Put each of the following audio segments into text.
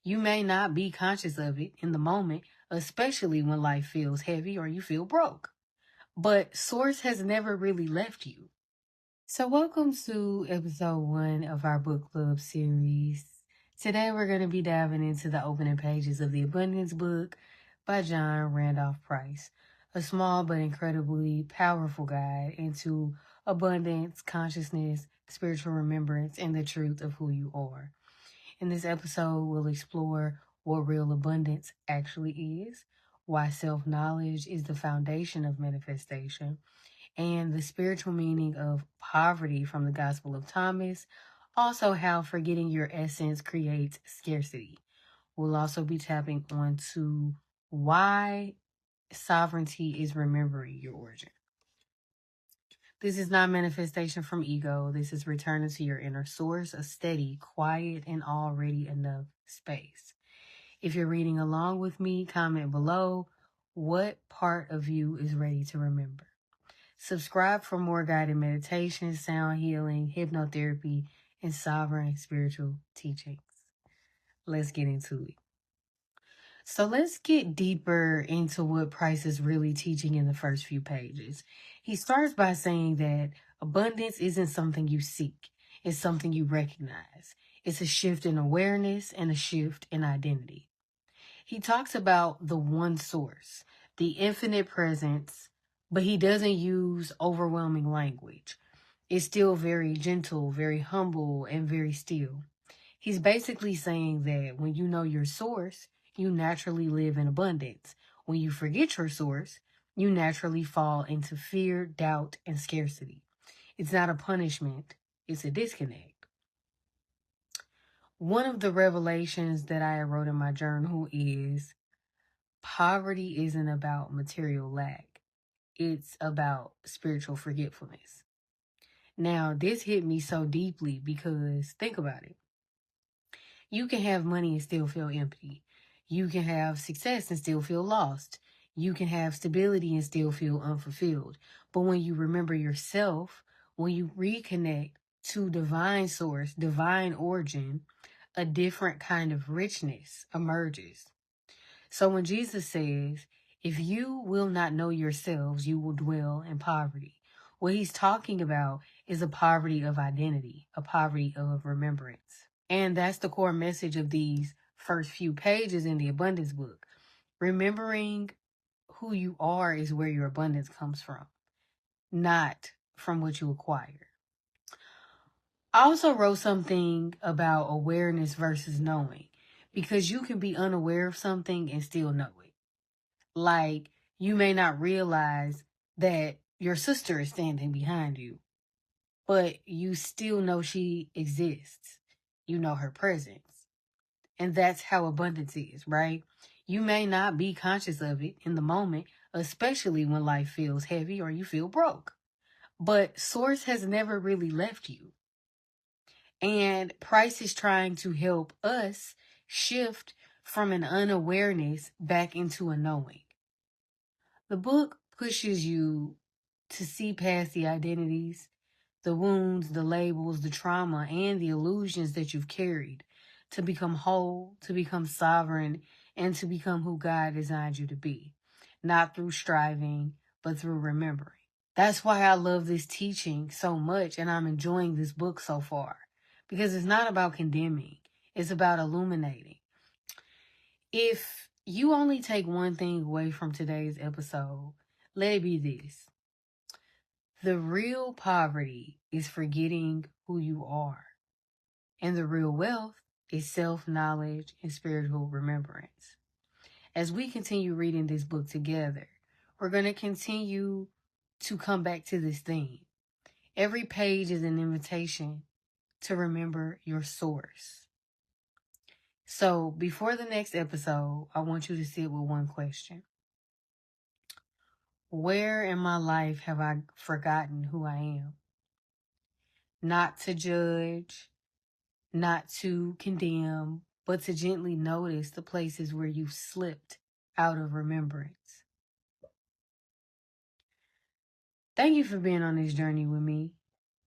You may not be conscious of it in the moment, especially when life feels heavy or you feel broke. But Source has never really left you. So, welcome to episode 1 of our book club series. Today, we're going to be diving into the opening pages of the Abundance book by John Randolph Price, a small but incredibly powerful guide into abundance, consciousness, spiritual remembrance, and the truth of who you are. In this episode, we'll explore what real abundance actually is, why self-knowledge is the foundation of manifestation, and the spiritual meaning of poverty from the Gospel of Thomas. Also, how forgetting your essence creates scarcity. We'll also be tapping onto why sovereignty is remembering your origin. This is not manifestation from ego. This is returning to your inner source, a steady, quiet, and already enough space. If you're reading along with me, comment below what part of you is ready to remember. Subscribe for more guided meditation, sound healing, hypnotherapy, and sovereign spiritual teachings. Let's get into it. So let's get deeper into what Price is really teaching in the first few pages. He starts by saying that abundance isn't something you seek. It's something you recognize. It's a shift in awareness and a shift in identity. He talks about the one source, the infinite presence, but he doesn't use overwhelming language. It's still very gentle, very humble, and very still. He's basically saying that when you know your source, you naturally live in abundance. When you forget your source, you naturally fall into fear, doubt, and scarcity. It's not a punishment, it's a disconnect. One of the revelations that I wrote in my journal is poverty isn't about material lack. It's about spiritual forgetfulness. Now, this hit me so deeply because think about it. You can have money and still feel empty. You can have success and still feel lost. You can have stability and still feel unfulfilled. But when you remember yourself, when you reconnect to divine source, divine origin, a different kind of richness emerges. So when Jesus says, if you will not know yourselves, you will dwell in poverty. What he's talking about is a poverty of identity, a poverty of remembrance. And that's the core message of these first few pages in the abundance book. Remembering who you are is where your abundance comes from, not from what you acquire. I also wrote something about awareness versus knowing, because you can be unaware of something and still know it. Like, you may not realize that your sister is standing behind you, but you still know she exists. You know her presence. And that's how abundance is, right? You may not be conscious of it in the moment, especially when life feels heavy or you feel broke. But Source has never really left you. And Price is trying to help us shift from an unawareness back into a knowing. The book pushes you to see past the identities, the wounds, the labels, the trauma, and the illusions that you've carried to become whole, to become sovereign, and to become who God designed you to be. Not through striving, but through remembering. That's why I love this teaching so much, and I'm enjoying this book so far. Because it's not about condemning, it's about illuminating. If you only take one thing away from today's episode, let it be this. The real poverty is forgetting who you are. And the real wealth is self-knowledge and spiritual remembrance. As we continue reading this book together, we're going to continue to come back to this theme. Every page is an invitation to remember your source. So before the next episode, I want you to sit with one question. Where in my life have I forgotten who I am? Not to judge, not to condemn, but to gently notice the places where you've slipped out of remembrance. Thank you for being on this journey with me.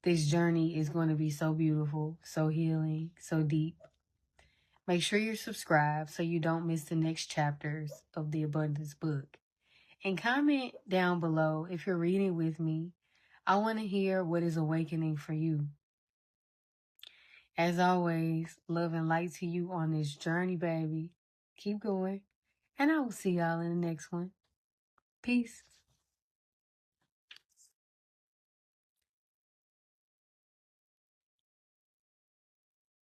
This journey is going to be so beautiful, so healing, so deep. Make sure you're subscribed so you don't miss the next chapters of the Abundance book. And comment down below if you're reading with me. I want to hear what is awakening for you. As always, love and light to you on this journey, baby. Keep going. And I will see y'all in the next one. Peace.